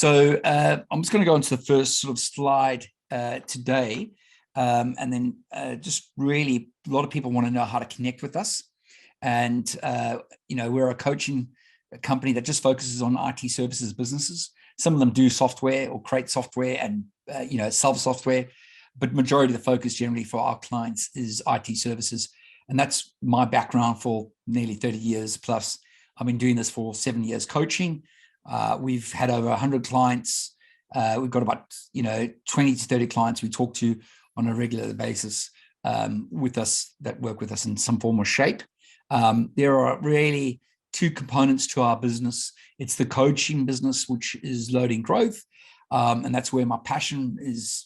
I'm just going to go into the first sort of slide today. And then just really, a lot of people want to know how to connect with us. And, we're a coaching company that just focuses on IT services businesses. Some of them do software or create software and, sell software, but majority of the focus generally for our clients is IT services. And that's my background for nearly 30 years plus. I've been doing this for 7 years coaching. We've had over 100 clients. We've got about, 20 to 30 clients we talk to on a regular basis with us that work with us in some form or shape. There are really two components to our business. It's the coaching business, which is loading growth. And that's where my passion is,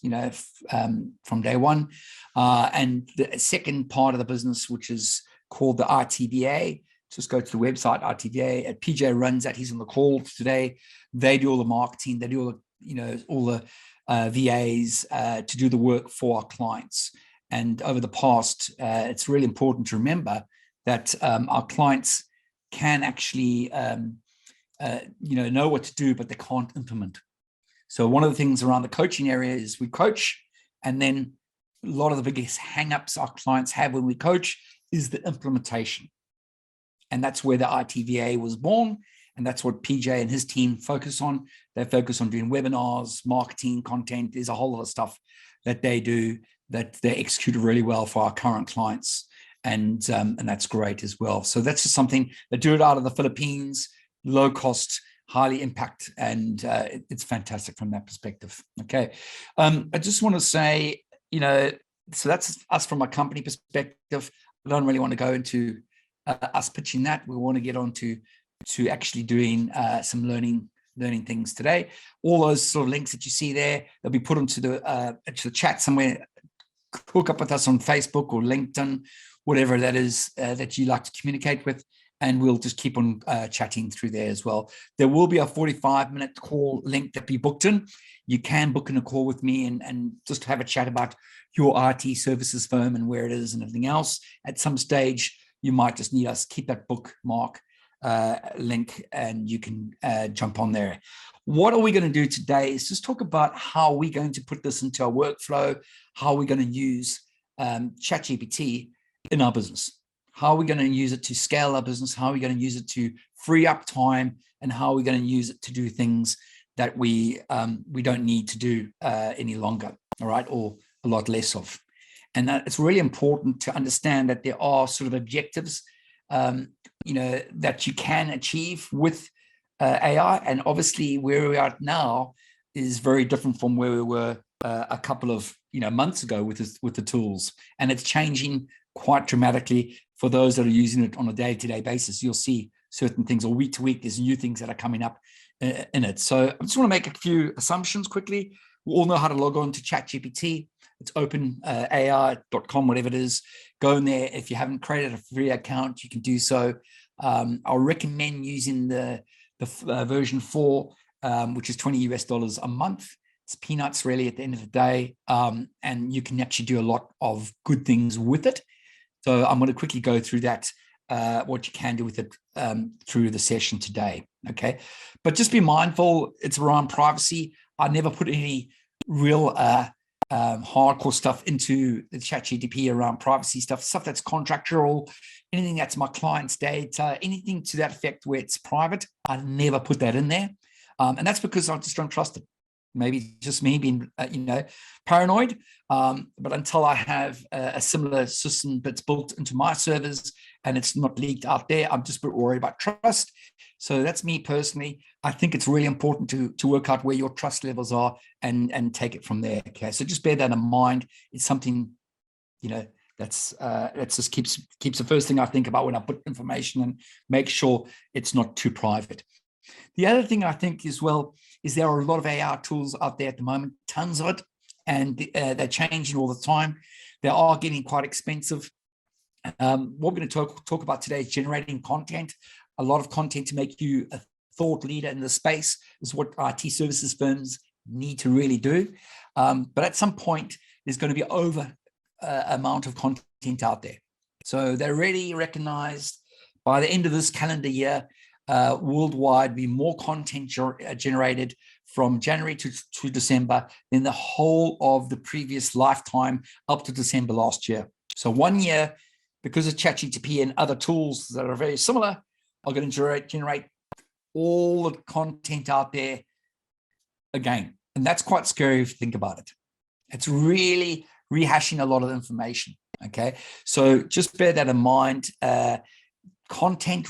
from day one. And the second part of the business, which is called the ITVA, just go to the website, ITVA. PJ runs that. He's on the call today. They do all the marketing. They do all the VAs to do the work for our clients. And over the past, it's really important to remember that our clients can actually, know what to do, but they can't implement. So one of the things around the coaching area is we coach, and then a lot of the biggest hang-ups our clients have when we coach is the implementation. And that's where the ITVA was born. And that's what PJ and his team focus on. They focus on doing webinars, marketing, content. There's a whole lot of stuff that they do that they execute really well for our current clients. And that's great as well. So that's just something they do it out of the Philippines, low cost, highly impact, and it's fantastic from that perspective. Okay. I just want to say, so that's us from a company perspective. I don't really want to go into us pitching that. We want to get on to actually doing some learning things today. All those sort of links that you see there, they'll be put into the chat somewhere. Hook up with us on Facebook or LinkedIn, whatever that is that you like to communicate with, and we'll just keep on chatting through there as well. There will be a 45-minute call link that be booked in. You can book in a call with me and just have a chat about your IT services firm and where it is and everything else. At some stage, you might just need us keep that bookmark link, and you can jump on there. What are we going to do today is just talk about how we're going to put this into our workflow, how we're going to use ChatGPT in our business, how we're going to use it to scale our business, how we're going to use it to free up time, and how we're going to use it to do things that we don't need to do any longer, all right, or a lot less of. And that it's really important to understand that there are sort of objectives that you can achieve with AI. And obviously where we are now is very different from where we were a couple of months ago with the tools. And it's changing quite dramatically for those that are using it on a day-to-day basis. You'll see certain things, or week to week, there's new things that are coming up in it. So I just want to make a few assumptions quickly. We all know how to log on to ChatGPT. It's openai.com, whatever it is. Go in there. If you haven't created a free account, you can do so. I'll recommend using the version 4, which is $20 a month. It's peanuts really at the end of the day. And you can actually do a lot of good things with it. So I'm going to quickly go through that, what you can do with it through the session today. Okay. But just be mindful, it's around privacy. I never put any real hardcore stuff into the ChatGPT around privacy stuff that's contractual, anything that's my client's data, anything to that effect where it's private. I never put that in there. And that's because I just don't trust it. Maybe just me being, paranoid. But until I have a similar system that's built into my servers and it's not leaked out there, I'm just a bit worried about trust. So that's me personally. I think it's really important to work out where your trust levels are and take it from there. Okay, so just bear that in mind. It's something, that's just keeps the first thing I think about when I put information and make sure it's not too private. The other thing I think as well is there are a lot of AI tools out there at the moment, tons of it, and they're changing all the time. They are getting quite expensive. What we're going to talk about today is generating content. A lot of content to make you a thought leader in the space is what IT services firms need to really do. But at some point, there's going to be over amount of content out there. So they're already recognized by the end of this calendar year. worldwide be more content generated from January to December than the whole of the previous lifetime up to December last year. So 1 year, because of ChatGPT and other tools that are very similar, are going to generate all the content out there again. And that's quite scary if you think about it. It's really rehashing a lot of information. Okay, so just bear that in mind.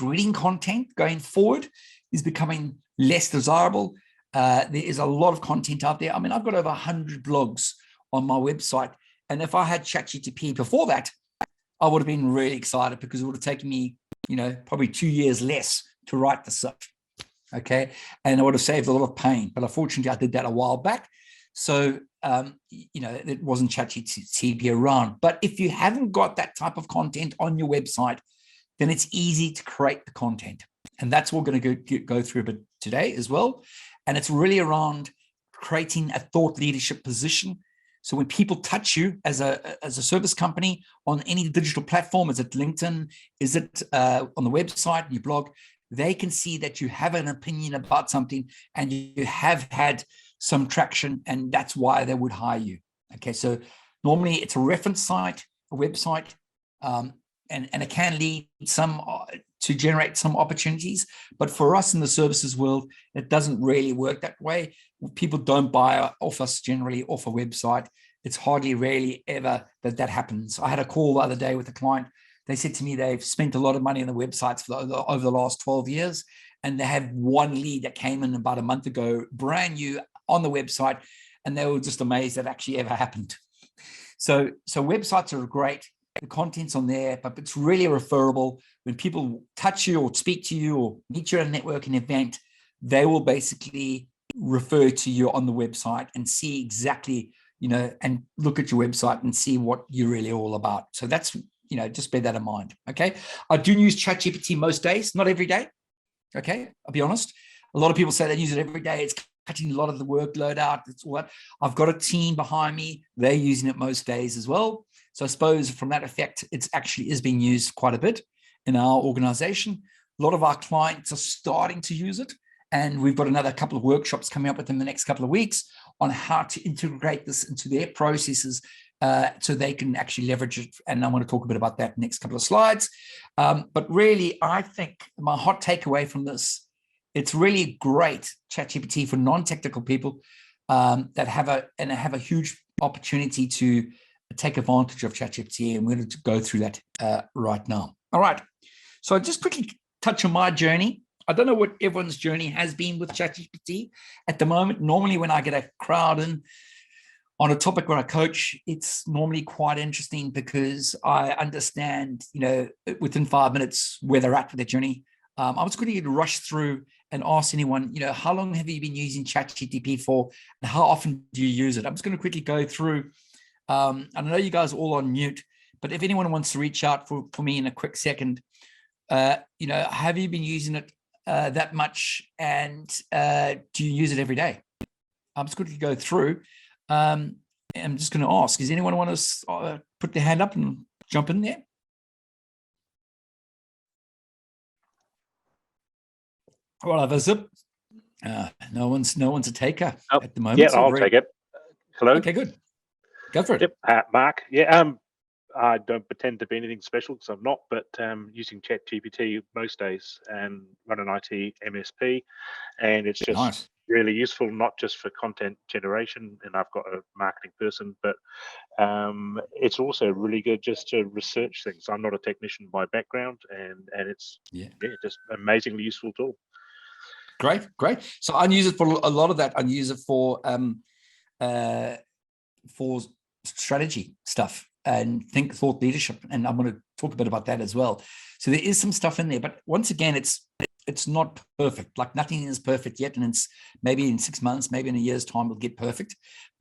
Reading content going forward is becoming less desirable. There is a lot of content out there. I mean, I've got over 100 blogs on my website. And if I had ChatGPT before that, I would have been really excited because it would have taken me, probably 2 years less to write the stuff. Okay. And I would have saved a lot of pain. But unfortunately, I did that a while back. So, it wasn't ChatGPT around. But if you haven't got that type of content on your website, then it's easy to create the content. And that's what we're going to go through a bit today as well. And it's really around creating a thought leadership position. So when people touch you as a service company on any digital platform, is it LinkedIn, is it on the website, your blog, they can see that you have an opinion about something and you have had some traction, and that's why they would hire you. Okay, so normally it's a reference site, a website, and it can lead to generate some opportunities. But for us in the services world, it doesn't really work that way. People don't buy off us generally off a website. It's hardly, rarely ever that happens. I had a call the other day with a client. They said to me they've spent a lot of money on the websites over the last 12 years, and they have one lead that came in about a month ago, brand new on the website, and they were just amazed that actually ever happened. So websites are great. The content's on there, but it's really referable. When people touch you or speak to you or meet you at a networking event, they will basically refer to you on the website and see exactly, and look at your website and see what you're really all about. So that's, just bear that in mind. Okay. I do use ChatGPT most days, not every day. Okay. I'll be honest. A lot of people say they use it every day. It's cutting a lot of the workload out. It's what I've got a team behind me. They're using it most days as well. So I suppose from that effect, it's actually is being used quite a bit in our organization. A lot of our clients are starting to use it. And we've got another couple of workshops coming up within the next couple of weeks on how to integrate this into their processes so they can actually leverage it. And I want to talk a bit about that in the next couple of slides. But really, I think my hot takeaway from this, it's really great ChatGPT for non-technical people that have a huge opportunity to take advantage of ChatGPT, and we're going to go through that right now. All right. So I'll just quickly touch on my journey. I don't know what everyone's journey has been with ChatGPT at the moment. Normally, when I get a crowd in on a topic where I coach, it's normally quite interesting because I understand, within 5 minutes where they're at with their journey. I was going to rush through and ask anyone, how long have you been using ChatGPT for, and how often do you use it? I'm just going to quickly go through. I know you guys are all on mute, but if anyone wants to reach out for me in a quick second, have you been using it that much, and do you use it every day? I'm just going to go through. I'm just going to ask, does anyone want to put their hand up and jump in there? Well, I've a zip. No one's a taker at the moment. Yeah, I'll take it. Hello. Okay, good. Go for it. Yep, Mark. Yeah, I don't pretend to be anything special because I'm not, but using ChatGPT most days and run an IT MSP, and it's just Nice. really useful, not just for content generation, and I've got a marketing person, but it's also really good just to research things. I'm not a technician by background, and it's just amazingly useful tool. Great. So I use it for a lot of that. I use it for strategy stuff and thought leadership, and I'm going to talk a bit about that as well. So there is some stuff in there, but once again, it's not perfect. Like nothing is perfect yet, and it's maybe in 6 months, maybe in a year's time, it'll get perfect.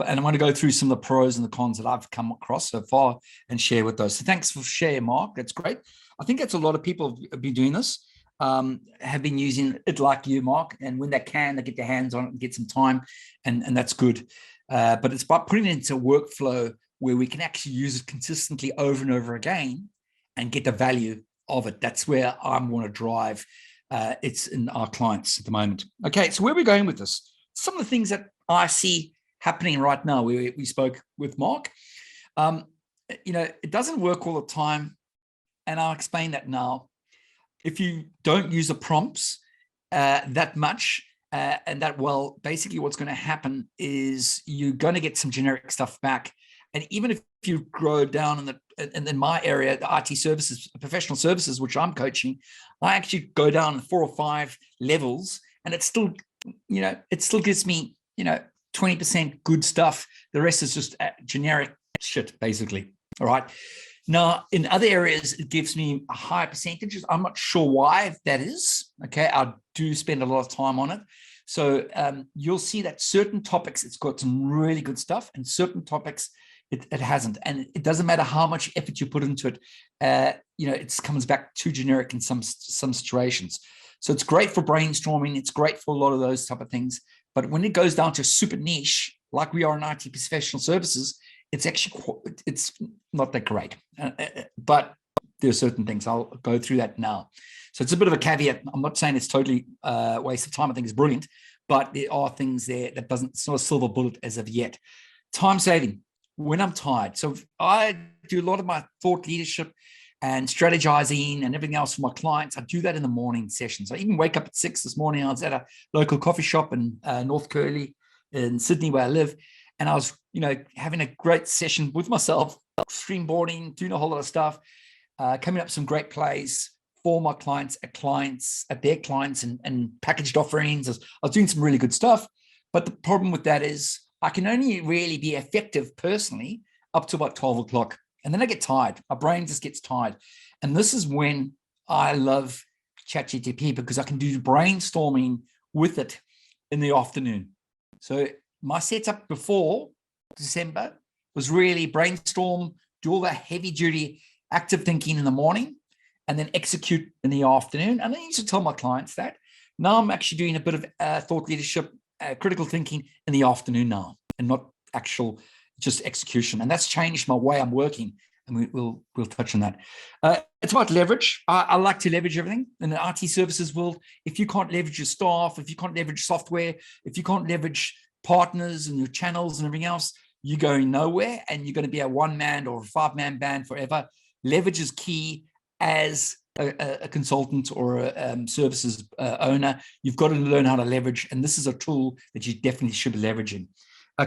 And I'm going to go through some of the pros and the cons that I've come across so far and share with those. So thanks for sharing, Mark. That's great. I think that's a lot of people have been doing this. Have been using it like you, Mark, and when they can, they get their hands on it and get some time, and that's good. But it's about putting it into a workflow where we can actually use it consistently over and over again and get the value of it. That's where I want to drive it's in our clients at the moment. Okay, so where are we going with this? Some of the things that I see happening right now. We spoke with Mark. It doesn't work all the time, and I'll explain that now. If you don't use the prompts that much and that well, basically what's going to happen is you're going to get some generic stuff back. And even if you grow down in my area, the IT services, professional services, which I'm coaching, I actually go down 4 or 5 levels, and it still gives me 20% good stuff. The rest is just generic shit, basically. All right. Now, in other areas, it gives me a higher percentages. I'm not sure why that is. Okay, I do spend a lot of time on it. So you'll see that certain topics, it's got some really good stuff, and certain topics, it hasn't. And it doesn't matter how much effort you put into it. It comes back too generic in some situations. So it's great for brainstorming. It's great for a lot of those type of things. But when it goes down to super niche, like we are in IT professional services, it's not that great. But there are certain things. I'll go through that now. So it's a bit of a caveat. I'm not saying it's totally a waste of time. I think it's brilliant. But there are things there that it's not a silver bullet as of yet. Time saving when I'm tired. So I do a lot of my thought leadership and strategizing and everything else for my clients. I do that in the morning sessions. I even wake up at 6 this morning. I was at a local coffee shop in North Curly in Sydney, where I live. And I was, having a great session with myself, streamboarding, doing a whole lot of stuff, coming up with some great plays for my clients, at their clients, and packaged offerings. I was doing some really good stuff. But the problem with that is I can only really be effective personally up to about 12 o'clock. And then I get tired. My brain just gets tired. And this is when I love ChatGPT, because I can do brainstorming with it in the afternoon. So my setup before December was really brainstorm, do all that heavy duty active thinking in the morning, and then execute in the afternoon. And I used to tell my clients that. Now I'm actually doing a bit of thought leadership, critical thinking in the afternoon now, and not actual just execution. And that's changed my way I'm working. And we'll touch on that. It's about leverage. I like to leverage everything in the IT services world. If you can't leverage your staff, if you can't leverage software, if you can't leverage partners and your channels and everything else, you're going nowhere, and you're going to be a 1-man or a 5-man band forever. Leverage is key as a consultant or a services owner. You've got to learn how to leverage, and this is a tool that you definitely should be leveraging.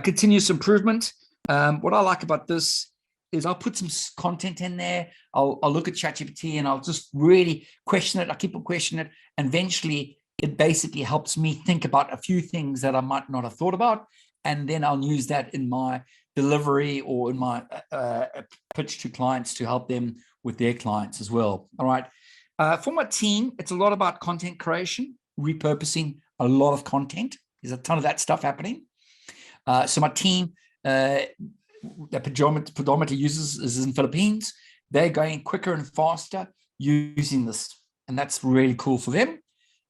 Continuous improvement. What I like about this is I'll put some content in there. I'll look at ChatGPT and I'll just really question it. I keep on questioning it, and eventually it basically helps me think about a few things that I might not have thought about, and then I'll use that in my delivery or in my pitch to clients to help them with their clients as well. All right. For my team, it's a lot about content creation, repurposing a lot of content. There's a ton of that stuff happening. So my team that predominantly uses is in Philippines. They're going quicker and faster using this, and that's really cool for them.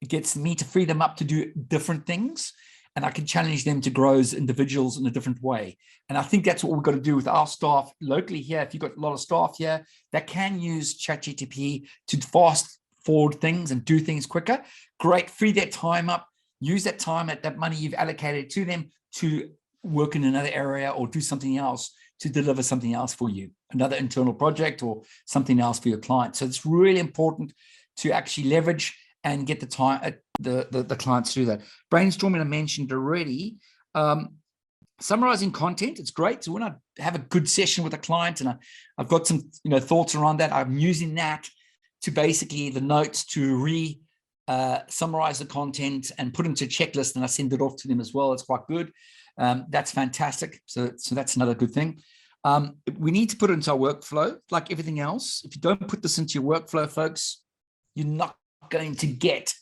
It gets me to free them up to do different things, and I can challenge them to grow as individuals in a different way. And I think that's what we've got to do with our staff locally here. If you've got a lot of staff here that can use ChatGPT to fast forward things and do things quicker, great, free their time up, use that time, that money you've allocated to them to work in another area or do something else to deliver something else for you, another internal project or something else for your client. So it's really important to actually leverage and get the time, the clients through that. Brainstorming, I mentioned already. Summarizing content, it's great. So when I have a good session with a client and I've got some thoughts around that, I'm using that to basically the notes to summarize the content and put into a checklist, and I send it off to them as well. It's quite good. That's fantastic. So that's another good thing. We need to put it into our workflow, like everything else. If you don't put this into your workflow, folks, you're not going to get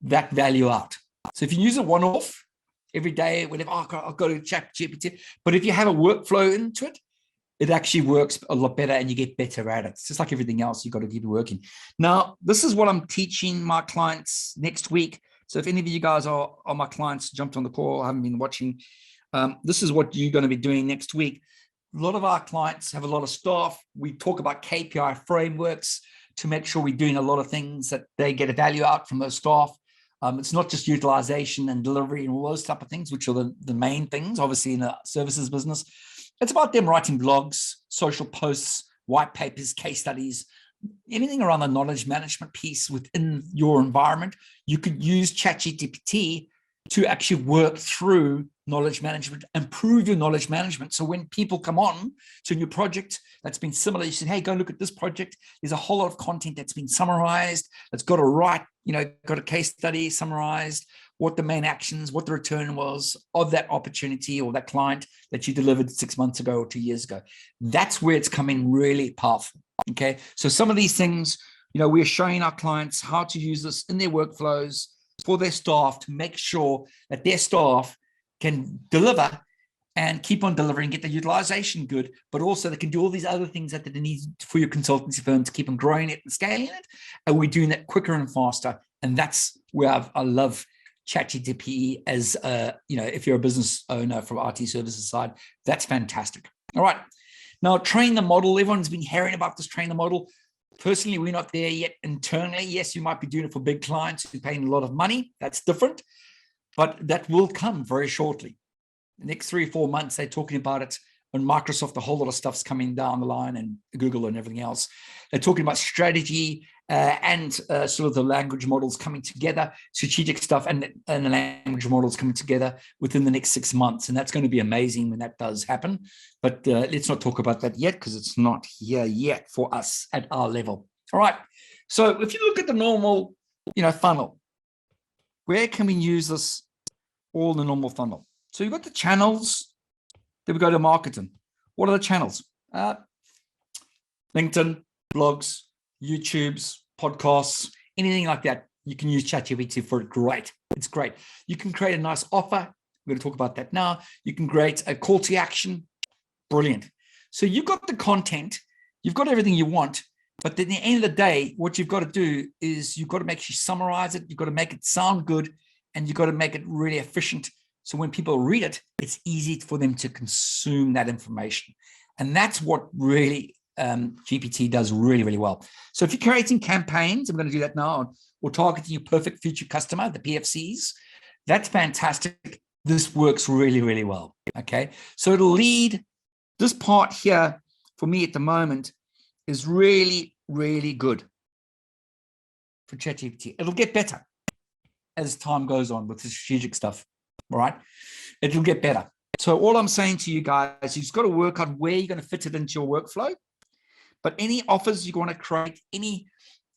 that value out. So if you use a one-off every day, whenever, I'll go to ChatGPT, but if you have a workflow into it, it actually works a lot better and you get better at it. It's just like everything else, you've got to keep working. Now, this is what I'm teaching my clients next week. So if any of you guys are my clients, jumped on the call, haven't been watching, this is what you're going to be doing next week. A lot of our clients have a lot of staff. We talk about KPI frameworks. to make sure we're doing a lot of things that they get a value out from those staff. It's not just utilization and delivery and all those type of things, which are the main things, obviously, in a services business. It's about them writing blogs, social posts, white papers, case studies, anything around the knowledge management piece within your environment. You could use ChatGPT to actually work through knowledge management, improve your knowledge management. So when people come on to a new project that's been similar, you said, hey, go look at this project. There's a whole lot of content that's been summarized. That's got a got a case study summarized, what the main actions, what the return was of that opportunity or that client that you delivered 6 months ago or 2 years ago. That's where it's coming really powerful. Okay. So some of these things, we're showing our clients how to use this in their workflows for their staff to make sure that their staff can deliver and keep on delivering, get the utilization good, but also they can do all these other things that they need for your consultancy firm to keep on growing it and scaling it. And we're doing that quicker and faster. And that's where I love ChatGPT as, if you're a business owner from IT services side, that's fantastic. All right. Now, train the model. Everyone's been hearing about this train the model. Personally, we're not there yet internally. Yes, you might be doing it for big clients who are paying a lot of money. That's different. But that will come very shortly. The next 3 or 4 months, they're talking about it on Microsoft. A whole lot of stuff's coming down the line, and Google and everything else. They're talking about strategy and sort of the language models coming together, strategic stuff and the language models coming together within the next 6 months. And that's going to be amazing when that does happen. But let's not talk about that yet because it's not here yet for us at our level. All right. So if you look at the normal, funnel, where can we use this all in the normal funnel? So you've got the channels, then we go to marketing. What are the channels? LinkedIn, blogs, YouTubes, podcasts, anything like that. You can use ChatGPT for it. Great. It's great. You can create a nice offer. We're going to talk about that now. You can create a call to action. Brilliant. So you've got the content, you've got everything you want, but at the end of the day, what you've got to do is you've got to make sure you summarize it. You've got to make it sound good, and you've got to make it really efficient. So when people read it, it's easy for them to consume that information. And that's what really GPT does really, really well. So if you're creating campaigns, I'm going to do that now, or targeting your perfect future customer, the PFCs, that's fantastic. This works really, really well. Okay. So it'll lead, this part here for me at the moment is really, really good for ChatGPT. It'll get better as time goes on with the strategic stuff. All right. It'll get better. So all I'm saying to you guys, you've got to work out where you're going to fit it into your workflow. But any offers you want to create, any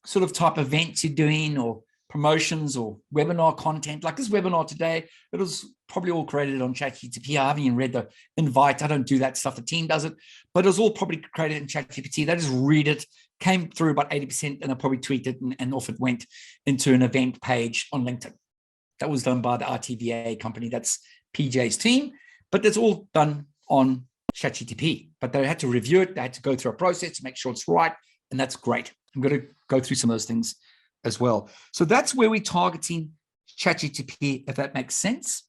sort of type of events you're doing or promotions or webinar content, like this webinar today, it was probably all created on ChatGPT. I haven't even read the invite. I don't do that stuff. The team does it, but it was all probably created in ChatGPT. They just read it, came through about 80%, and I probably tweaked it and off it went into an event page on LinkedIn. That was done by the RTVA company. That's PJ's team, but that's all done on ChatGPT. But they had to review it. They had to go through a process to make sure it's right. And that's great. I'm going to go through some of those things as well. So that's where we're targeting ChatGPT, if that makes sense.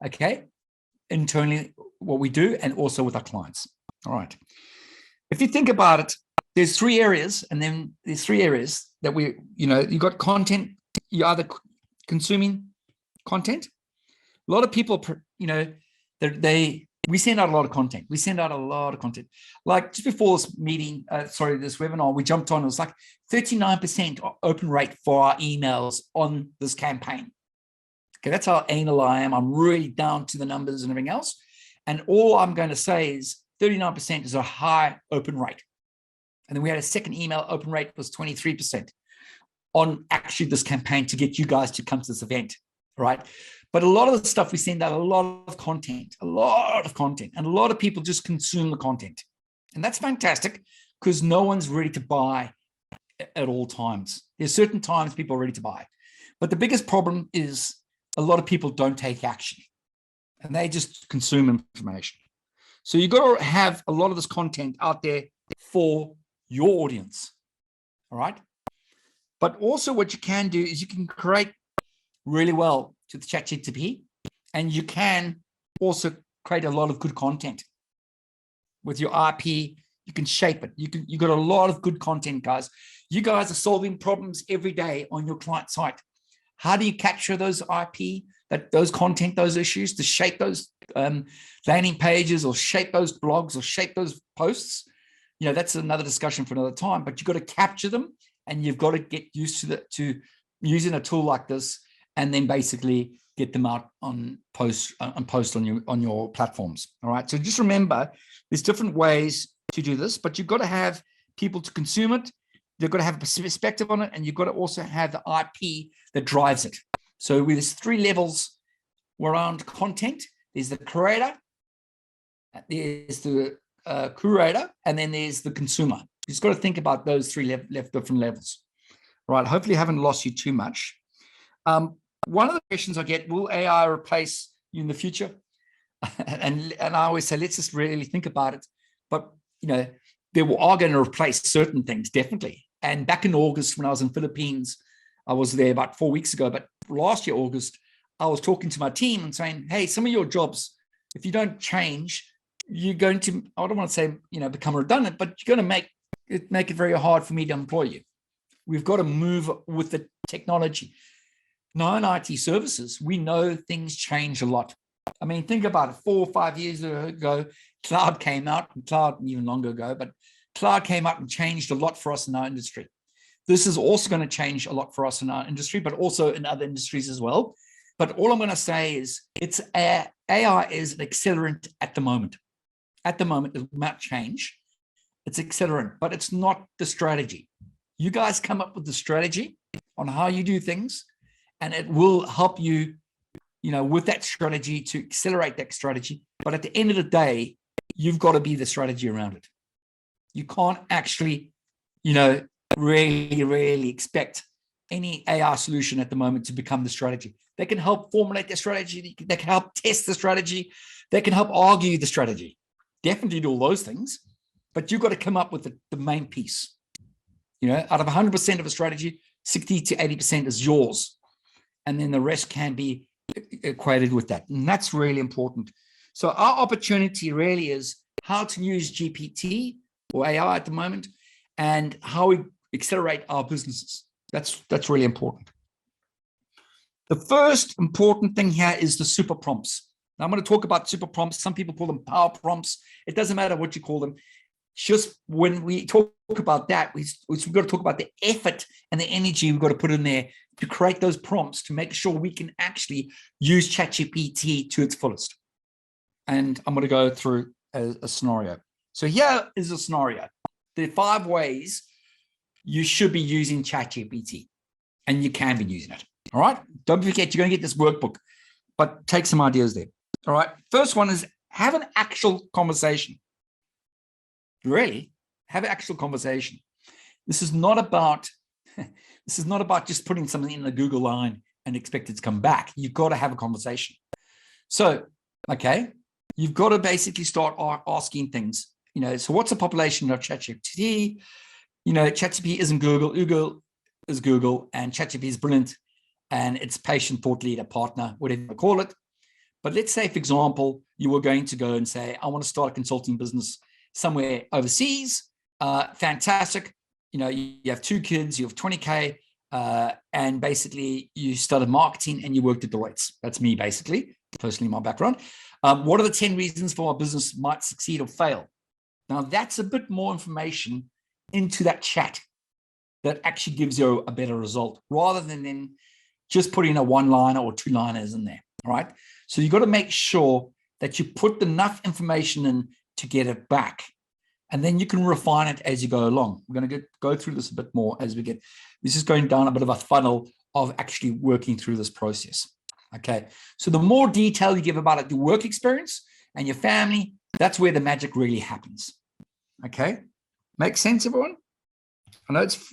Okay. Internally, what we do, and also with our clients. All right. If you think about it, there's 3 areas, and then there's 3 areas that you've got content. You're either consuming content. A lot of people, we send out a lot of content. We send out a lot of content. Like just before this meeting, this webinar, we jumped on, it was like 39% open rate for our emails on this campaign. Okay, that's how anal I am. I'm really down to the numbers and everything else. And all I'm going to say is 39% is a high open rate. And then we had a second email open rate was 23% on actually this campaign to get you guys to come to this event, right? But a lot of the stuff we send out, a lot of content, and a lot of people just consume the content. And that's fantastic because no one's ready to buy at all times. There's certain times people are ready to buy. But the biggest problem is a lot of people don't take action and they just consume information. So you've got to have a lot of this content out there for your audience, all right? But also what you can do is you can create really well to the ChatGPT, and you can also create a lot of good content with your IP You can shape it. You got a lot of good content, guys. You guys are solving problems every day on your client site. How do you capture those IP, those content, those issues to shape those landing pages or shape those blogs or shape those posts? You know, that's another discussion for another time, but you've got to capture them and you've got to get used to using a tool like this and then basically get them out on post on your platforms. All right. So just remember, there's different ways to do this, but you've got to have people to consume it. They've got to have a perspective on it, and you've got to also have the IP that drives it. So there's 3 levels around content. There's the creator, there's the curator, and then there's the consumer. You just got to think about those 3 different levels. Right. Hopefully I haven't lost you too much. One of the questions I get, will AI replace you in the future? and I always say, let's just really think about it. But, you know, they are going to replace certain things, definitely. And back in August, when I was in Philippines, I was there about 4 weeks ago, but last year, August, I was talking to my team and saying, hey, some of your jobs, if you don't change, you're going to, I don't want to say, you know, become redundant, but you're going to make it very hard for me to employ you. We've got to move with the technology. Now in IT services, we know things change a lot. I mean, think about it. 4 or 5 years ago, cloud came out, cloud even longer ago, but cloud came out and changed a lot for us in our industry. This is also going to change a lot for us in our industry, but also in other industries as well. But all I'm going to say is AI is an accelerant at the moment. At the moment, it might change. It's accelerant, but it's not the strategy. You guys come up with the strategy on how you do things, and it will help you, you know, with that strategy to accelerate that strategy. But at the end of the day, you've got to be the strategy around it. You can't actually, you know, really expect any AI solution at the moment to become the strategy. They can help formulate the strategy. They can help test the strategy. They can help argue the strategy. Definitely do all those things, but you've got to come up with the main piece. You know, out of 100% of a strategy, 60 to 80% is yours. And then the rest can be equated with that. And that's really important. So our opportunity really is how to use GPT or AI at the moment and how we accelerate our businesses. That's really important. The first important thing here is the super prompts. Now I'm going to talk about super prompts. Some people call them power prompts. It doesn't matter what you call them. Just when we talk about that, we've got to talk about the effort and the energy we've got to put in there to create those prompts to make sure we can actually use ChatGPT to its fullest. And I'm going to go through a scenario. So here is a scenario. There are 5 ways you should be using ChatGPT, and you can be using it. All right. Don't forget, you're going to get this workbook, but take some ideas there. All right. First one is have an actual conversation. Really, have an actual conversation. This is not about just putting something in the Google line and expect it to come back. You've got to have a conversation. So, okay, you've got to basically start asking things. You know, so what's the population of ChatGPT? You know, ChatGPT isn't Google. Google is Google, and ChatGPT is brilliant, and it's patient, thought leader, partner, whatever you call it. But let's say, for example, you were going to go and say, I want to start a consulting business somewhere overseas. Fantastic. You know, you have 2 kids, you have 20K, and basically you started marketing and you worked at Deloitte. That's me, basically, personally, my background. What are the 10 reasons for our business might succeed or fail? Now, that's a bit more information into that chat that actually gives you a better result rather than just putting a 1-liner or 2-liners in there. All right. So you've got to make sure that you put enough information in to get it back. And then you can refine it as you go along. We're going to go through this a bit more as we get, this is going down a bit of a funnel of actually working through this process. Okay. So the more detail you give about it, your work experience and your family, that's where the magic really happens. Okay. Make sense, everyone? I know it's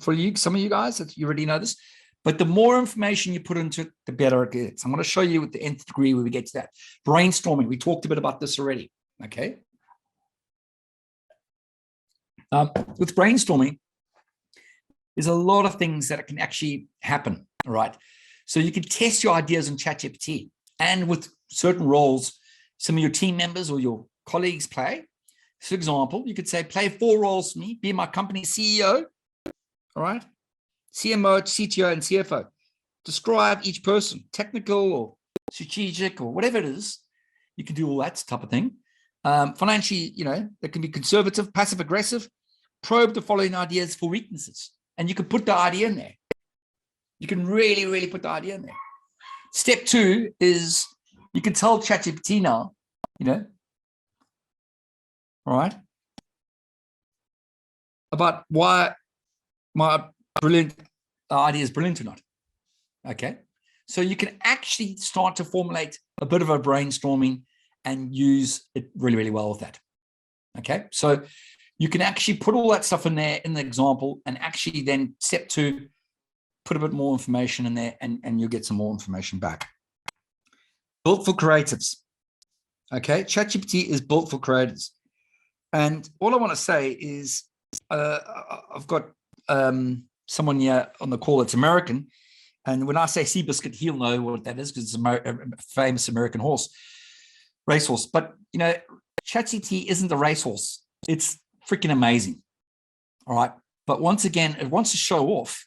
for you, some of you guys that you already know this, but the more information you put into it, the better it gets. I'm going to show you with the nth degree where we get to that. Brainstorming. We talked a bit about this already. Okay. With brainstorming, there's a lot of things that can actually happen. All right. So you can test your ideas on ChatGPT, and with certain roles, some of your team members or your colleagues play. For example, you could say, play 4 roles for me, be my company CEO, all right? CMO, CTO, and CFO. Describe each person, technical or strategic or whatever it is. You can do all that type of thing. Financially, that can be conservative, passive aggressive. Probe the following ideas for weaknesses. And you can put the idea in there. You can really, really put the idea in there. Step 2 is you can tell ChatGPT now, all right, about why my idea is brilliant or not. Okay. So you can actually start to formulate a bit of a brainstorming and use it really, really well with that. Okay. So you can actually put all that stuff in there in the example, and actually then step 2, put a bit more information in there, and you'll get some more information back. Built for creatives. Okay. ChatGPT is built for creators. And all I want to say is I've got someone here on the call that's American. And when I say Seabiscuit, he'll know what that is, because it's a famous American racehorse. But, ChatGPT isn't a racehorse. It's freaking amazing. All right. But once again, it wants to show off,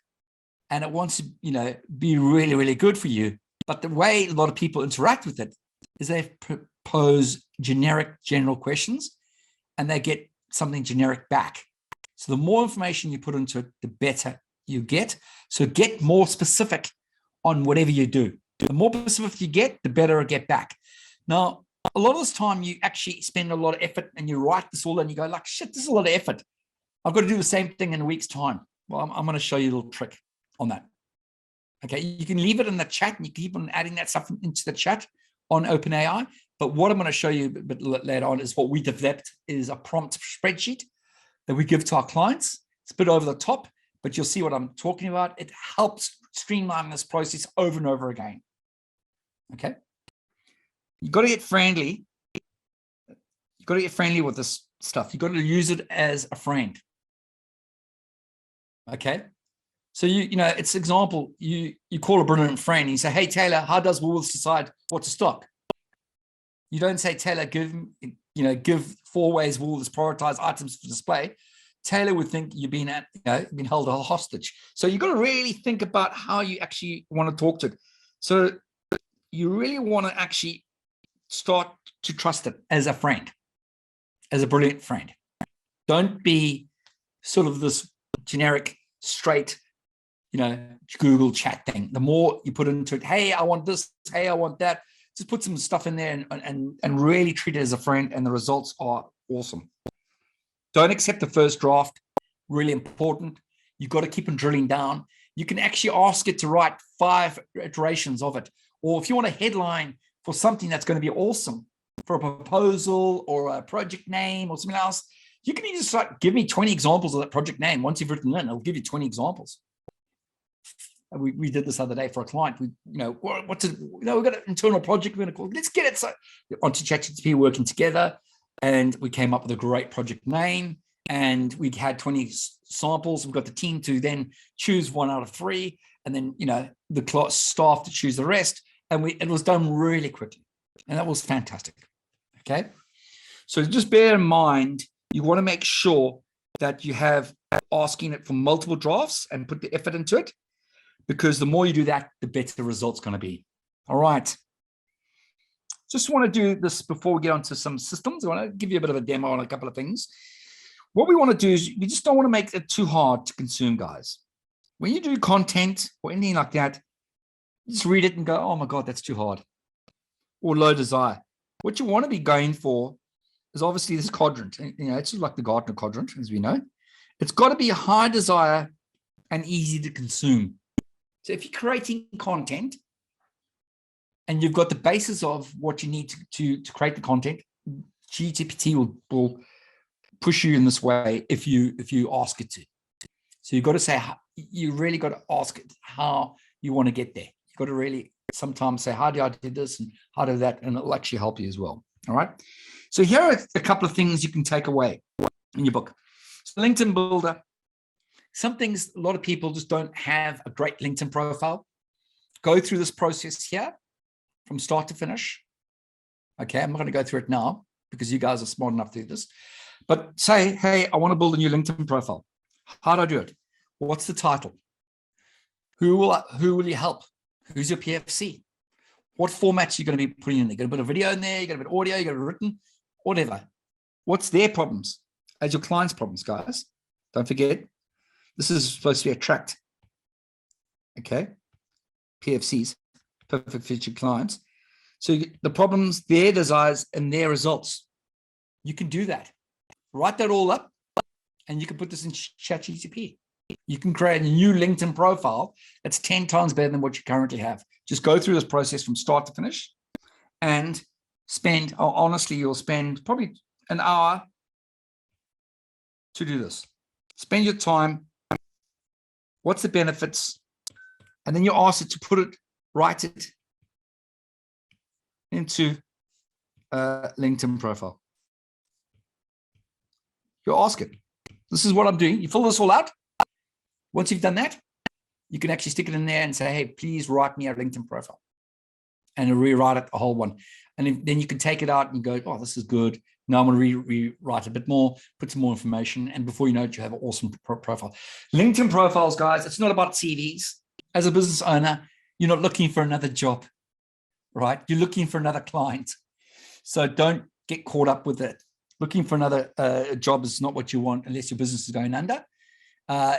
and it wants to, be really, really good for you. But the way a lot of people interact with it is they pose general questions, and they get something generic back. So the more information you put into it, the better you get. So get more specific on whatever you do. The more specific you get, the better it get back. Now, a lot of this time you actually spend a lot of effort and you write this all and you go like, shit, this is a lot of effort. I've got to do the same thing in a week's time. Well, I'm going to show you a little trick on that. Okay, you can leave it in the chat and you can keep on adding that stuff into the chat on OpenAI. But what I'm going to show you a bit later on is what we developed is a prompt spreadsheet that we give to our clients. It's a bit over the top, but you'll see what I'm talking about. It helps streamline this process over and over again. Okay. You've got to get friendly. You've got to get friendly with this stuff. You've got to use it as a friend. Okay. So it's example, you call a brilliant friend and you say, hey, Taylor, how does Woolworths decide what to stock? You don't say, Taylor, give 4 ways Woolworths prioritize items for display. Taylor would think you've been held hostage. So you've got to really think about how you actually want to talk to it. So you really want to actually start to trust it as a friend, as a brilliant friend. Don't be sort of this generic, straight, Google chat thing. The more you put into it, hey, I want this, hey, I want that, just put some stuff in there and really treat it as a friend, and the results are awesome. Don't accept the first draft. Really important. You've got to keep on drilling down. You can actually ask it to write 5 iterations of it. Or if you want a headline for something that's going to be awesome, for a proposal or a project name or something else, you can just like, give me 20 examples of that project name. Once you've written it, it'll give you 20 examples. We did this other day for a client. We we've got an internal project we're going to call. Let's get it onto ChatGPT, working together, and we came up with a great project name. And we had 20 samples. We've got the team to then choose 1 out of 3, and then the staff to choose the rest. And it was done really quickly, and that was fantastic. Okay, so just bear in mind, you want to make sure that you have asking it for multiple drafts and put the effort into it, because the more you do that, the better the result's going to be. All right. Just want to do this before we get onto some systems. I want to give you a bit of a demo on a couple of things. What we want to do is we just don't want to make it too hard to consume, guys. When you do content or anything like that, just read it and go, oh my God, that's too hard, or low desire. What you want to be going for is obviously this quadrant. It's like the Gartner quadrant, as we know. It's got to be high desire and easy to consume. So if you're creating content and you've got the basis of what you need to create the content, GPT will push you in this way if you ask it to. So you've got to say, you really got to ask it how you want to get there. You've got to really sometimes say, how do I do this and how do that? And it'll actually help you as well. All right. So here are a couple of things you can take away in your book. So LinkedIn Builder. Some things, a lot of people just don't have a great LinkedIn profile. Go through this process here from start to finish. Okay, I'm not going to go through it now because you guys are smart enough to do this. But say, hey, I want to build a new LinkedIn profile. How do I do it? What's the title? Who will you help? Who's your PFC? What formats are you going to be putting in there? You got a bit of video in there, you got a bit of audio, you got a written, whatever. What's their problems as your clients' problems, guys? Don't forget, this is supposed to be attract. Okay. PFCs, perfect featured clients. So the problems, their desires, and their results. You can do that. Write that all up, and you can put this in ChatGPT. You can create a new LinkedIn profile that's 10 times better than what you currently have. Just go through this process from start to finish and spend, honestly, you'll spend probably an hour to do this. Spend your time. What's the benefits? And then you ask it to write it into a LinkedIn profile. You ask it, this is what I'm doing. You fill this all out. Once you've done that, you can actually stick it in there and say, hey, please write me a LinkedIn profile, and rewrite it, a whole one. And then you can take it out and go, oh, this is good. Now I'm going to rewrite a bit more, put some more information. And before you know it, you have an awesome profile. LinkedIn profiles, guys, it's not about CVs. As a business owner, you're not looking for another job, right? You're looking for another client. So don't get caught up with it. Looking for another job is not what you want unless your business is going under.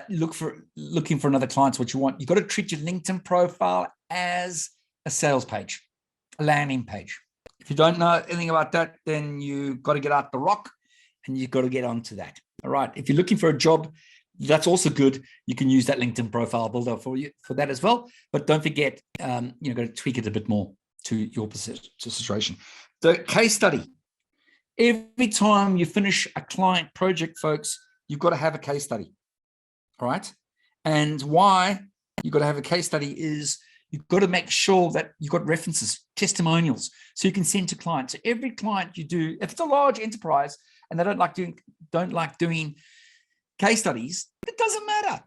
Looking for another client is what you want. You've got to treat your LinkedIn profile as a sales page, a landing page. If you don't know anything about that, then you've got to get out the rock and you've got to get onto that. All right. If you're looking for a job, that's also good. You can use that LinkedIn profile builder for that as well. But don't forget, you've got to tweak it a bit more to your situation. The case study. Every time you finish a client project, folks, you've got to have a case study. All right. And why you've got to have a case study is you've got to make sure that you've got references, testimonials, so you can send to clients. So every client you do, if it's a large enterprise and they don't like doing case studies, it doesn't matter.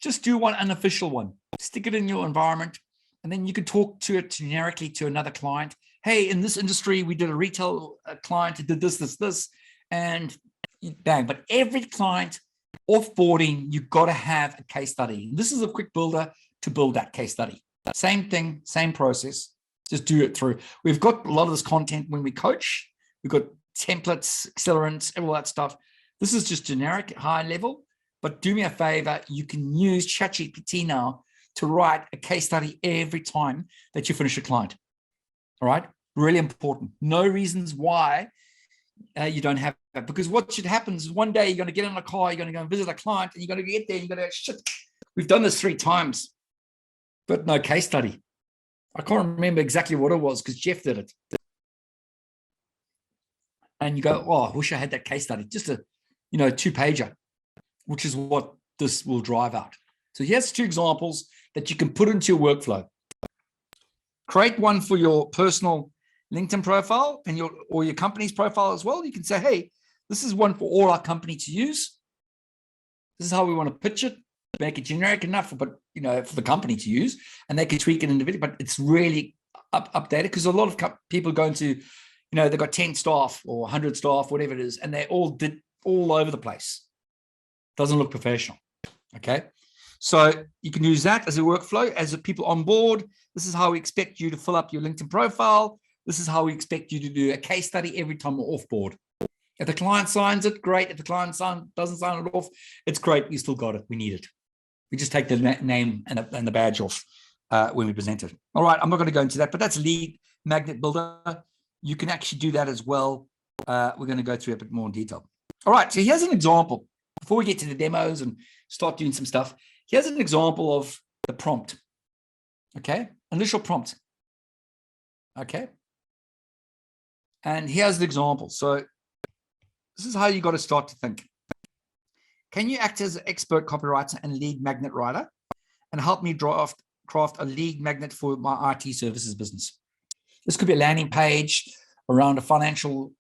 Just do one unofficial one. Stick it in your environment, and then you can talk to it generically to another client. Hey, in this industry, we did a retail client who did this, and bang. But every client offboarding, you've got to have a case study. This is a quick builder to build that case study. Same thing, same process. Just do it through. We've got a lot of this content when we coach. We've got templates, accelerants, all that stuff. This is just generic, high level. But do me a favor, you can use ChatGPT now to write a case study every time that you finish a client. All right, really important. No reasons why you don't have that, because what should happen is one day you're going to get in a car, you're going to go and visit a client, and you're going to get there, and you're going to go, shit, we've done this 3 times, but no case study. I can't remember exactly what it was because Jeff did it. And you go, oh, I wish I had that case study, just a 2-pager, which is what this will drive out. So here's 2 examples that you can put into your workflow. Create one for your personal LinkedIn profile and your company's profile as well. You can say, hey, this is one for all our company to use. This is how we want to pitch it, make it generic enough, for the company to use, and they can tweak it individually, but it's really updated, because a lot of people go into, they've got 10 staff or 100 staff, whatever it is, and they all over the place. Doesn't look professional. Okay. So you can use that as a workflow. As the people on board, this is how we expect you to fill up your LinkedIn profile. This is how we expect you to do a case study every time we're off board. If the client signs it, great. If the client doesn't sign it off, it's great. You still got it. We need it. We just take the name and the badge off when we present it. All right, I'm not going to go into that, but that's lead magnet builder. You can actually do that as well. We're going to go through a bit more in detail. All right, so here's an example. Before we get to the demos and start doing some stuff, here's an example of the prompt. Okay, initial prompt. Okay. And here's the example. So this is how you got to start to think. Can you act as an expert copywriter and lead magnet writer and help me craft a lead magnet for my IT services business? This could be a landing page around a financial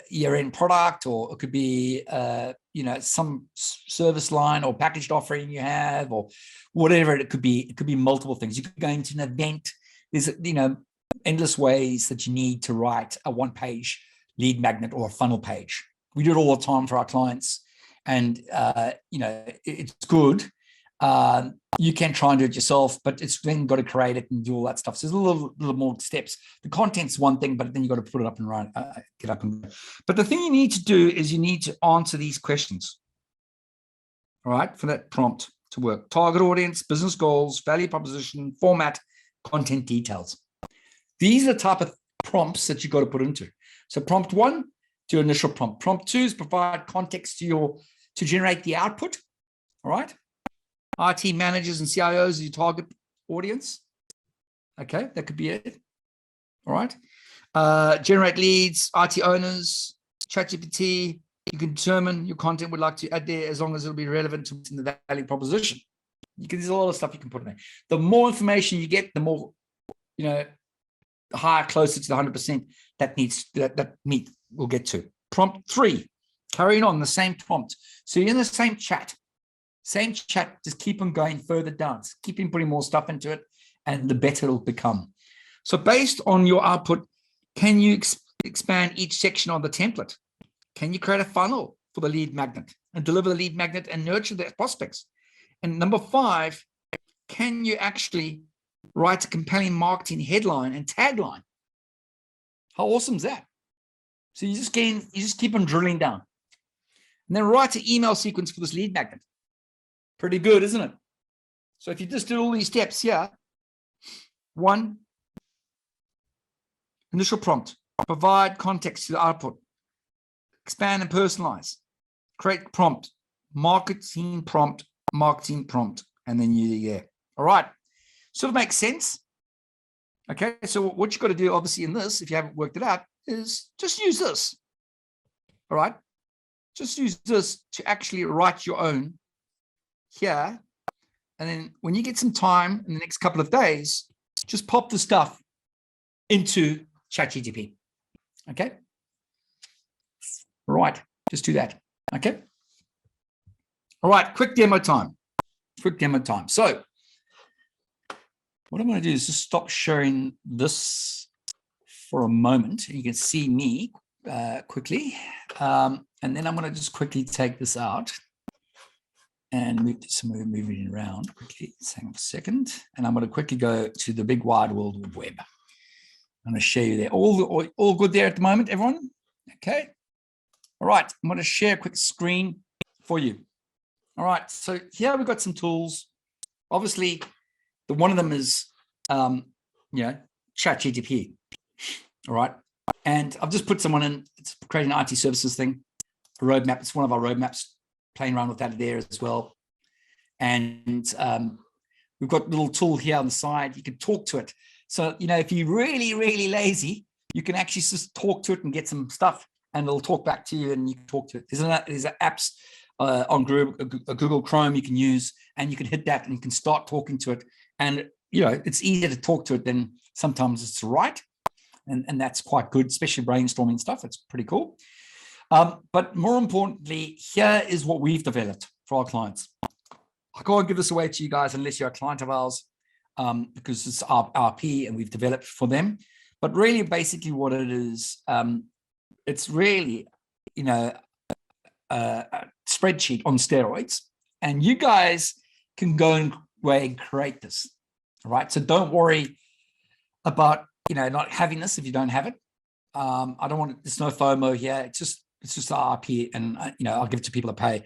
year-end product, or it could be some service line or packaged offering you have, or whatever it could be. It could be multiple things. You could go into an event. There's endless ways that you need to write a 1-page lead magnet or a funnel page. We do it all the time for our clients, and you know, it's good. You can try and do it yourself, but it's then got to create it and do all that stuff. So there's a little more steps. The content's one thing, but then you got to put it up and run, get up and. But the thing you need to do is you need to answer these questions. All right, for that prompt to work: target audience, business goals, value proposition, format, content details. These are the type of prompts that you got to put into. So prompt 1, do initial prompt. Prompt 2 is provide context to generate the output. All right. IT managers and CIOs is your target audience. Okay, that could be it. All right. Generate leads, IT owners, ChatGPT. You can determine your content would like to add there as long as it'll be relevant to the value proposition. There's a lot of stuff you can put in there. The more information you get, the more, you know, higher, closer to the 100% that meet we'll get to. Prompt 3, carrying on the same prompt. So you're in the same chat, just keep on going further down, just keep on putting more stuff into it, and the better it'll become. So based on your output, can you expand each section on the template? Can you create a funnel for the lead magnet and deliver the lead magnet and nurture the prospects? And number 5, can you actually write a compelling marketing headline and tagline? How awesome is that? So you just keep on drilling down, and then write an email sequence for this lead magnet. Pretty good, isn't it? So if you just do all these steps here: 1, initial prompt, provide context to the output, expand and personalize, create prompt, marketing prompt, and then all right. Sort of makes sense. Okay, so what you've got to do, obviously, in this, if you haven't worked it out, is just use this. All right, just use this to actually write your own here. And then when you get some time in the next couple of days, just pop the stuff into ChatGPT. Okay. All right, just do that. Okay. All right, quick demo time. So what I'm going to do is just stop sharing this for a moment, and you can see me quickly. And then I'm going to just quickly take this out and move it around quickly. Hang on a second. And I'm going to quickly go to the big wide world of web. I'm going to show you there. All good there at the moment, everyone? Okay. All right. I'm going to share a quick screen for you. All right. So here we've got some tools. Obviously, one of them is, ChatGPT. All right. And I've just put someone in. It's creating an IT services thing, a roadmap. It's one of our roadmaps, playing around with that there as well. And we've got a little tool here on the side. You can talk to it. So, you know, if you're really, really lazy, you can actually just talk to it and get some stuff, and it'll talk back to you, and you can talk to it. There's apps on Google Chrome you can use, and you can hit that and you can start talking to it. And, you know, it's easier to talk to it than sometimes it's to write. And that's quite good, especially brainstorming stuff. It's pretty cool. But more importantly, here is what we've developed for our clients. I can't give this away to you guys unless you're a client of ours, because it's our RP and we've developed for them. But really, basically what it is, it's really, you know, a spreadsheet on steroids, and you guys can go and create this. All right. So don't worry about, you know, not having this if you don't have it. I don't want, there's no FOMO here. It's just our RP, and you know, I'll give it to people to pay.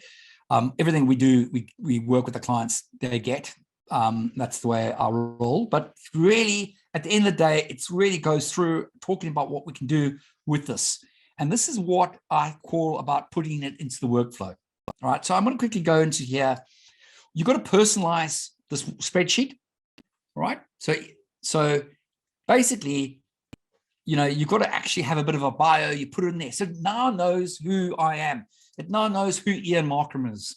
Everything we do, we work with the clients, they get. That's the way I roll. But really, at the end of the day, it's really goes through talking about what we can do with this. And this is what I call about putting it into the workflow. All right. So I'm going to quickly go into here. You've got to personalize this spreadsheet. All right. So basically, you know, you've got to actually have a bit of a bio. You put it in there. So it now knows who I am. It now knows who Ian Markham is.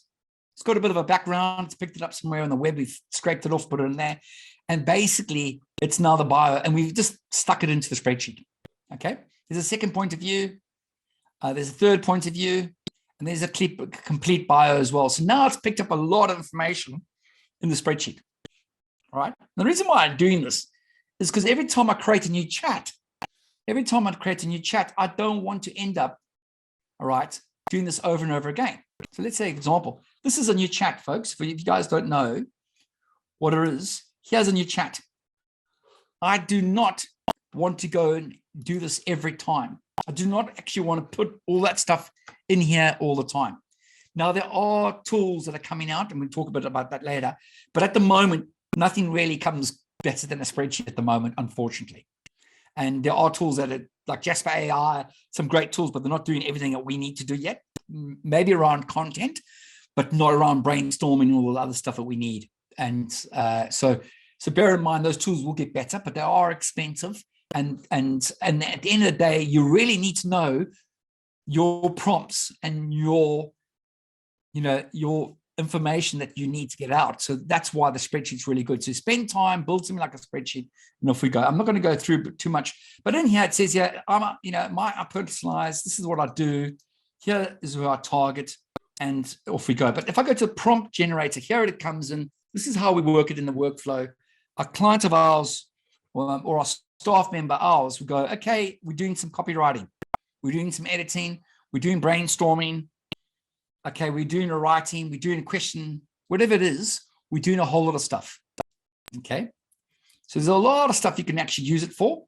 It's got a bit of a background. It's picked it up somewhere on the web. We've scraped it off, put it in there. And basically, it's now the bio. And we've just stuck it into the spreadsheet. Okay. There's a second point of view. There's a third point of view. And there's a complete bio as well. So now it's picked up a lot of information in the spreadsheet. All right. And the reason why I'm doing this is because every time I create a new chat, I don't want to end up, all right, doing this over and over again. So let's say, example, this is a new chat, folks. If you guys don't know what it is, here's a new chat. I do not want to go and do this every time. I do not actually want to put all that stuff in here all the time. Now, there are tools that are coming out, and we'll talk a bit about that later. But at the moment, nothing really comes better than a spreadsheet at the moment, unfortunately. And there are tools that are like Jasper AI, some great tools, but they're not doing everything that we need to do yet. Maybe around content, but not around brainstorming and all the other stuff that we need. And so bear in mind, those tools will get better, but they are expensive. And at the end of the day, you really need to know your prompts and your information that you need to get out. So that's why the spreadsheet's really good. So spend time, build something like a spreadsheet, and off we go. I'm not going to go through too much, but in here it says, I personalize. This is what I do. Here is who I target, and off we go. But if I go to the prompt generator, here it comes in. This is how we work it in the workflow. A client of ours or our staff member ours will go, okay, we're doing some copywriting. We're doing some editing. We're doing brainstorming. Okay, we're doing a writing, we're doing a question, whatever it is, we're doing a whole lot of stuff. Okay, so there's a lot of stuff you can actually use it for.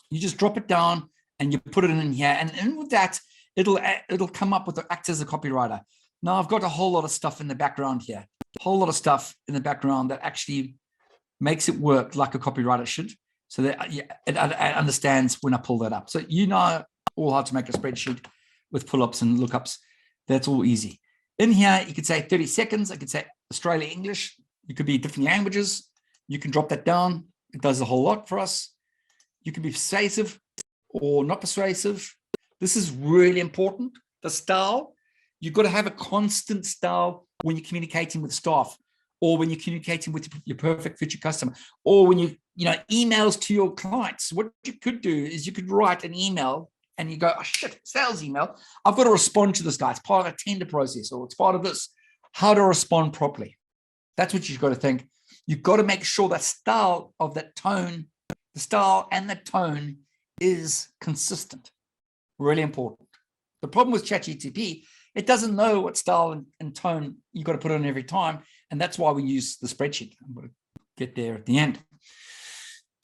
You just drop it down and you put it in here, and with that, it'll come up with the act as a copywriter. Now I've got a whole lot of stuff in the background here, a whole lot of stuff in the background that actually makes it work like a copywriter should, so that it understands when I pull that up. So you know all how to make a spreadsheet with pull-ups and lookups. That's all easy. In here, you could say 30 seconds. I could say Australia English. You could be different languages. You can drop that down. It does a whole lot for us. You can be persuasive or not persuasive. This is really important. The style, you've got to have a constant style when you're communicating with staff, or when you're communicating with your perfect future customer, or when emails to your clients. What you could do is you could write an email and you go, oh shit, sales email. I've got to respond to this guy. It's part of a tender process, or it's part of this. How to respond properly. That's what you've got to think. You've got to make sure that style of that tone, the style and the tone is consistent. Really important. The problem with ChatGPT, it doesn't know what style and tone you've got to put on every time. And that's why we use the spreadsheet. I'm going to get there at the end.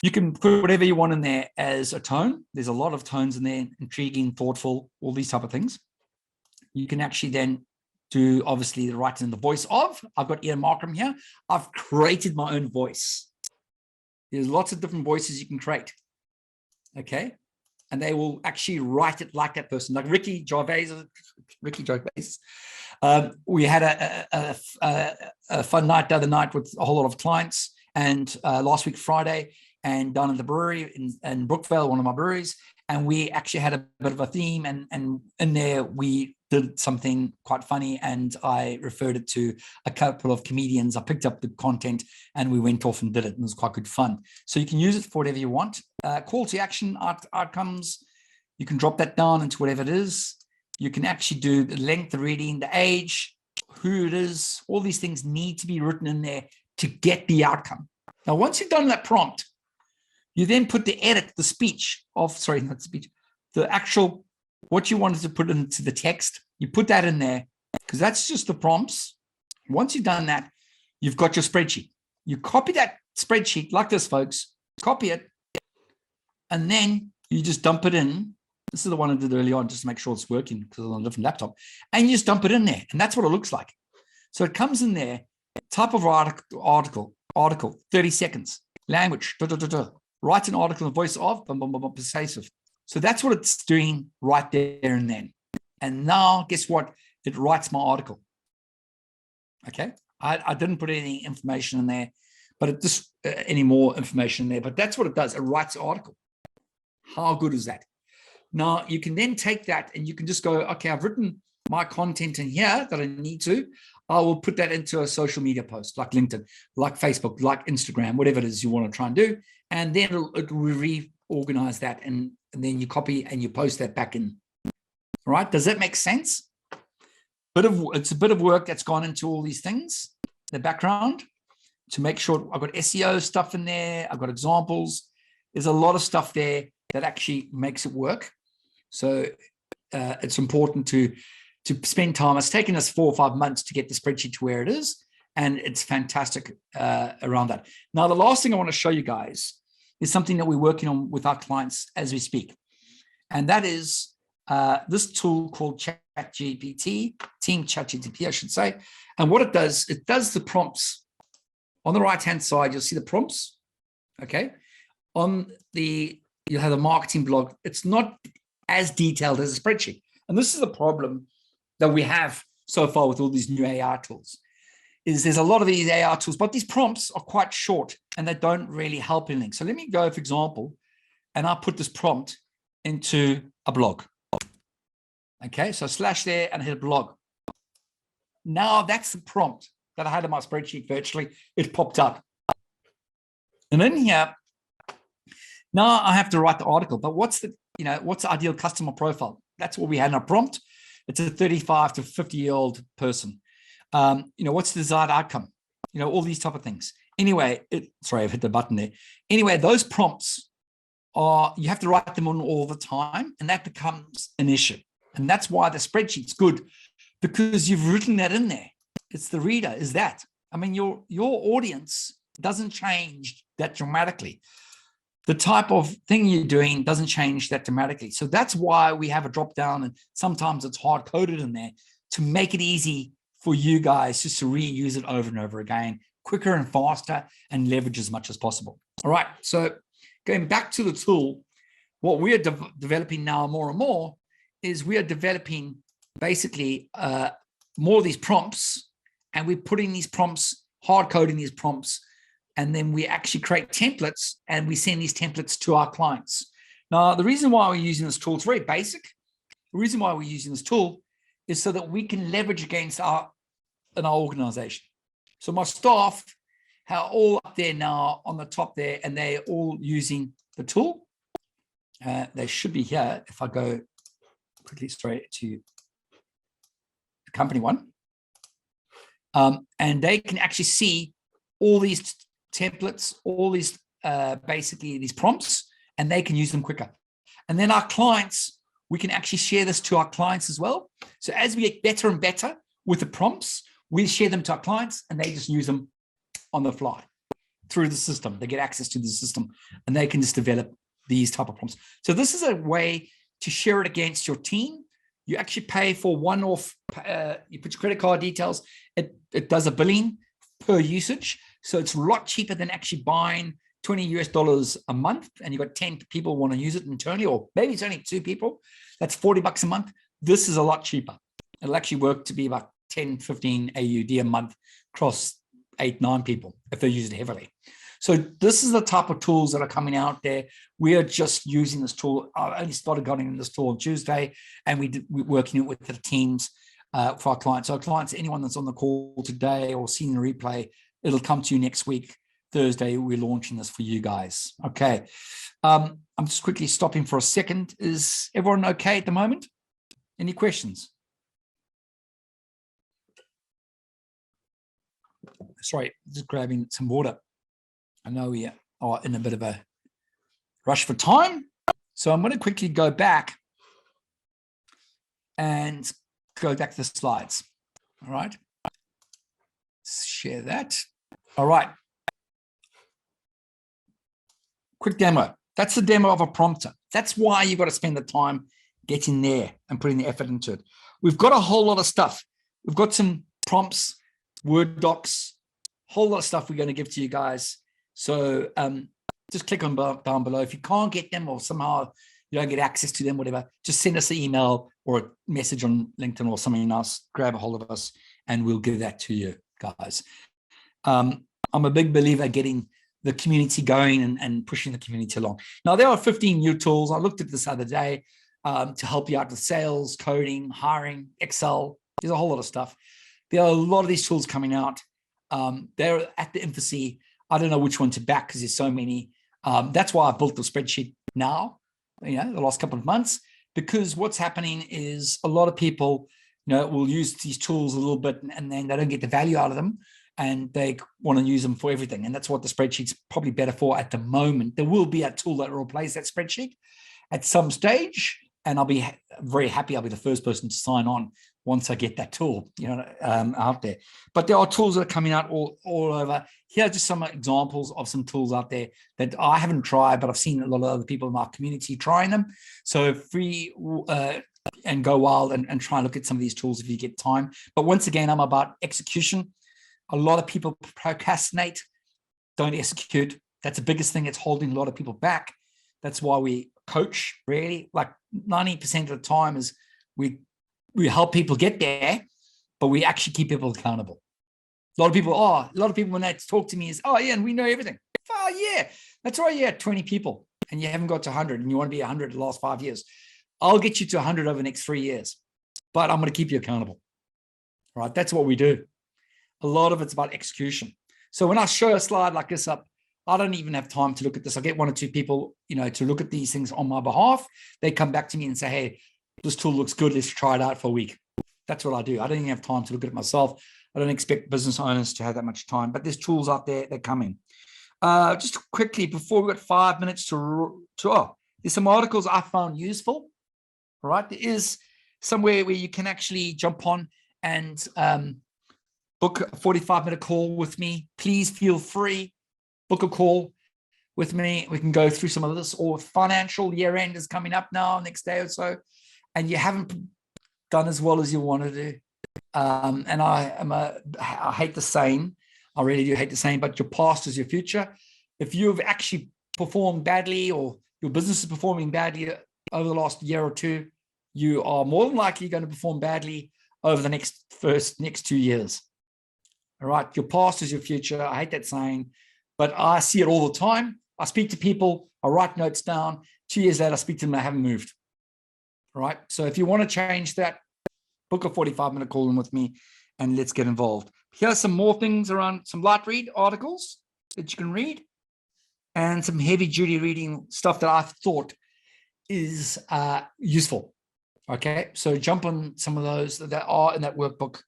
You can put whatever you want in there as a tone. There's a lot of tones in there, intriguing, thoughtful, all these type of things. You can actually then do, obviously, the writing in the voice of. I've got Ian Markham here. I've created my own voice. There's lots of different voices you can create. Okay. And they will actually write it like that person, like Ricky Gervais. We had a fun night the other night with a whole lot of clients, and last week, Friday, and down at the brewery in Brookvale, one of my breweries. And we actually had a bit of a theme, and in there we did something quite funny, and I referred it to a couple of comedians. I picked up the content and we went off and did it, and it was quite good fun. So you can use it for whatever you want. Call to action outcomes, you can drop that down into whatever it is. You can actually do the length, the reading, the age, who it is. All these things need to be written in there to get the outcome. Now, once you've done that prompt, you then put the edit, the speech of, sorry, not speech, the actual, what you wanted to put into the text, you put that in there, because that's just the prompts. Once you've done that, you've got your spreadsheet. You copy that spreadsheet like this, folks, copy it, and then you just dump it in. This is the one I did early on, just to make sure it's working, because it's on a different laptop. And you just dump it in there, and that's what it looks like. So it comes in there, type of article, 30 seconds, language, write an article in voice of, persuasive. So that's what it's doing right there and then. And now, guess what? It writes my article. Okay. I didn't put any information in there, but it just any more information in there. But that's what it does. It writes the article. How good is that? Now, you can then take that and you can just go, okay, I've written my content in here that I need to. I will put that into a social media post like LinkedIn, like Facebook, like Instagram, whatever it is you want to try and do. And then it will reorganize that, and then you copy and you post that back in. All right? Does that make sense? It's a bit of work that's gone into all these things, the background, to make sure I've got SEO stuff in there. I've got examples. There's a lot of stuff there that actually makes it work. So it's important to to spend time. It's taken us 4 or 5 months to get the spreadsheet to where it is, and it's fantastic around that. Now, the last thing I want to show you guys is something that we're working on with our clients as we speak, and that is this tool called ChatGPT, Team ChatGPT, I should say. And what it does the prompts. On the right-hand side, you'll see the prompts, okay? You'll have the marketing blog. It's not as detailed as a spreadsheet. And this is the problem that we have so far with all these new AI tools, is there's a lot of these AI tools, but these prompts are quite short and they don't really help anything. So let me go, for example, and I'll put this prompt into a blog. Okay, so slash there and hit a blog. Now that's the prompt that I had in my spreadsheet virtually. It popped up. And in here, now I have to write the article, but what's the ideal customer profile? That's what we had in our prompt. It's a 35 to 50-year-old person. What's the desired outcome? All these type of things. Anyway, sorry, I've hit the button there. Anyway, those prompts you have to write them on all the time, and that becomes an issue. And that's why the spreadsheet's good, because you've written that in there. It's the reader, is that. I mean, your audience doesn't change that dramatically. The type of thing you're doing doesn't change that dramatically. So that's why we have a drop down, and sometimes it's hard coded in there to make it easy for you guys just to reuse it over and over again, quicker and faster, and leverage as much as possible. All right, so going back to the tool, what we are developing now more and more is we are developing basically more of these prompts, and we're putting these prompts, hard coding these prompts, and then we actually create templates and we send these templates to our clients. Now, the reason why we're using this tool, it's very basic. The reason why we're using this tool is so that we can leverage against in our organization. So my staff are all up there now on the top there, and they're all using the tool. They should be here if I go quickly straight to the company one. And they can actually see all these templates, all these basically these prompts, and they can use them quicker. And then our clients, we can actually share this to our clients as well. So as we get better and better with the prompts, we share them to our clients, and they just use them on the fly through the system. They get access to the system, and they can just develop these type of prompts. So this is a way to share it against your team. You actually pay for one-off, you put your credit card details. It does a billing per usage. So it's a lot cheaper than actually buying $20 a month, and you've got 10 people want to use it internally, or maybe it's only 2 people. That's $40 a month. This is a lot cheaper. It'll actually work to be about 10, 15 AUD a month across 8, 9 people if they use it heavily. So this is the type of tools that are coming out there. We are just using this tool. I only started getting this tool on Tuesday, and we're working it with the teams for our clients. So our clients, anyone that's on the call today or seeing the replay, it'll come to you next week. Thursday, we're launching this for you guys. Okay. I'm just quickly stopping for a second. Is everyone okay at the moment? Any questions? Sorry, just grabbing some water. I know we are in a bit of a rush for time. So I'm going to quickly go back and go back to the slides. All right. Share that. All right. Quick demo. That's the demo of a prompter. That's why you've got to spend the time getting there and putting the effort into it. We've got a whole lot of stuff. We've got some prompts, Word docs, whole lot of stuff we're going to give to you guys. So just click on down below. If you can't get them, or somehow you don't get access to them, whatever, just send us an email or a message on LinkedIn or something else. Grab a hold of us and we'll give that to you guys. I'm a big believer in getting the community going and pushing the community along. Now, there are 15 new tools. I looked at this other day to help you out with sales, coding, hiring, Excel. There's a whole lot of stuff. There are a lot of these tools coming out. They're at the infancy. I don't know which one to back because there's so many. That's why I built the spreadsheet now, the last couple of months, because what's happening is a lot of people, will use these tools a little bit and then they don't get the value out of them and they want to use them for everything. And that's what the spreadsheet's probably better for at the moment. There will be a tool that will replace that spreadsheet at some stage, and I'll be very happy. I'll be the first person to sign on once I get that tool, out there. But there are tools that are coming out all over. Here are just some examples of some tools out there that I haven't tried, but I've seen a lot of other people in my community trying them. So free and go wild and try and look at some of these tools if you get time. But once again, I'm about execution. A lot of people procrastinate, don't execute. That's the biggest thing that's holding a lot of people back. That's why we coach, really. Like 90% of the time is we help people get there, but we actually keep people accountable. A lot of people when they talk to me is, oh yeah, and we know everything. Oh yeah, that's right. Yeah, 20 people and you haven't got to 100 and you want to be 100 the last 5 years. I'll get you to 100 over the next 3 years, but I'm going to keep you accountable. Right? That's what we do. A lot of it's about execution. So when I show a slide like this up, I don't even have time to look at this. I get 1 or 2 people, to look at these things on my behalf. They come back to me and say, hey, this tool looks good. Let's try it out for a week. That's what I do. I don't even have time to look at it myself. I don't expect business owners to have that much time, but there's tools out there that come in. Just quickly, before we got 5 minutes there's some articles I found useful, right? There is somewhere where you can actually jump on and book a 45-minute call with me. Please feel free, book a call with me. We can go through some of this, or financial year end is coming up now, next day or so, and you haven't done as well as you want to do. And I hate the saying, I really do hate the saying, but your past is your future. If you've actually performed badly or your business is performing badly over the last year or two, you are more than likely going to perform badly over the next 2 years. All right. Your past is your future. I hate that saying, but I see it all the time. I speak to people, I write notes down. 2 years later, I speak to them, I haven't moved. All right. So if you want to change that, book a 45-minute call in with me and let's get involved. Here are some more things around some light read articles that you can read and some heavy duty reading stuff that I've thought is useful. Okay. So jump on some of those that are in that workbook.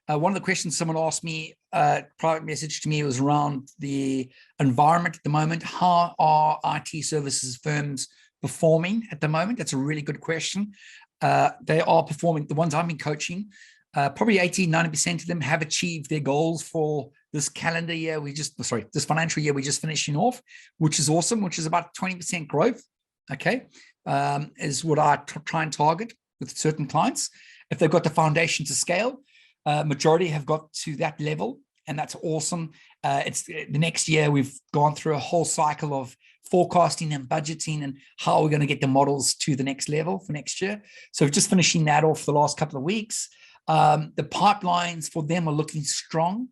One of the questions someone asked me, private message to me, was around the environment at the moment. How are IT services firms performing at the moment? That's a really good question. They are performing. The ones I've been coaching, probably 80-90% of them have achieved their goals for this calendar year. This financial year we just finishing off, which is awesome, which is about 20% growth. Okay. Is what I try and target with certain clients. If they've got the foundation to scale, majority have got to that level, and that's awesome. It's the next year we've gone through a whole cycle of forecasting and budgeting and how we're going to get the models to the next level for next year. So just finishing that off the last couple of weeks. The pipelines for them are looking strong.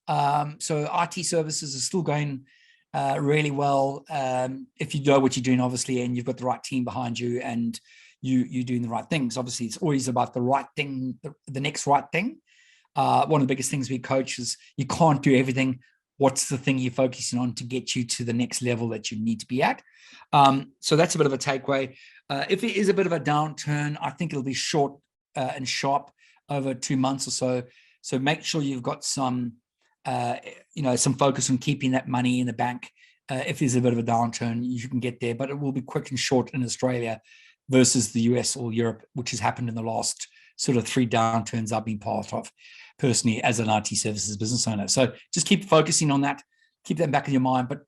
So IT services are still going really well. If you know what you're doing, obviously, and you've got the right team behind you and you're doing the right things. Obviously, it's always about the right thing, the next right thing. One of the biggest things we coach is you can't do everything. What's the thing you're focusing on to get you to the next level that you need to be at? So that's a bit of a takeaway. If it is a bit of a downturn, I think it'll be short and sharp over 2 months or so. So make sure you've got some focus on keeping that money in the bank. If there's a bit of a downturn, you can get there, but it will be quick and short in Australia versus the US or Europe, which has happened in the last sort of 3 downturns I've been part of personally as an IT services business owner. So just keep focusing on that, keep that back in your mind, but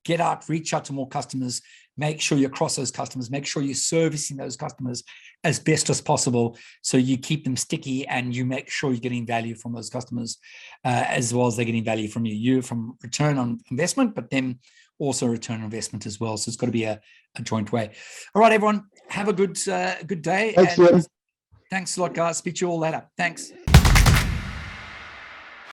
get out, reach out to more customers, make sure you cross those customers, make sure you're servicing those customers as best as possible so you keep them sticky and you make sure you're getting value from those customers as well as they're getting value from you from return on investment, but then also return on investment as well. So it's got to be a joint way. All right, everyone, have a good day. Thanks, Thanks a lot, guys. Speak to you all later. Thanks.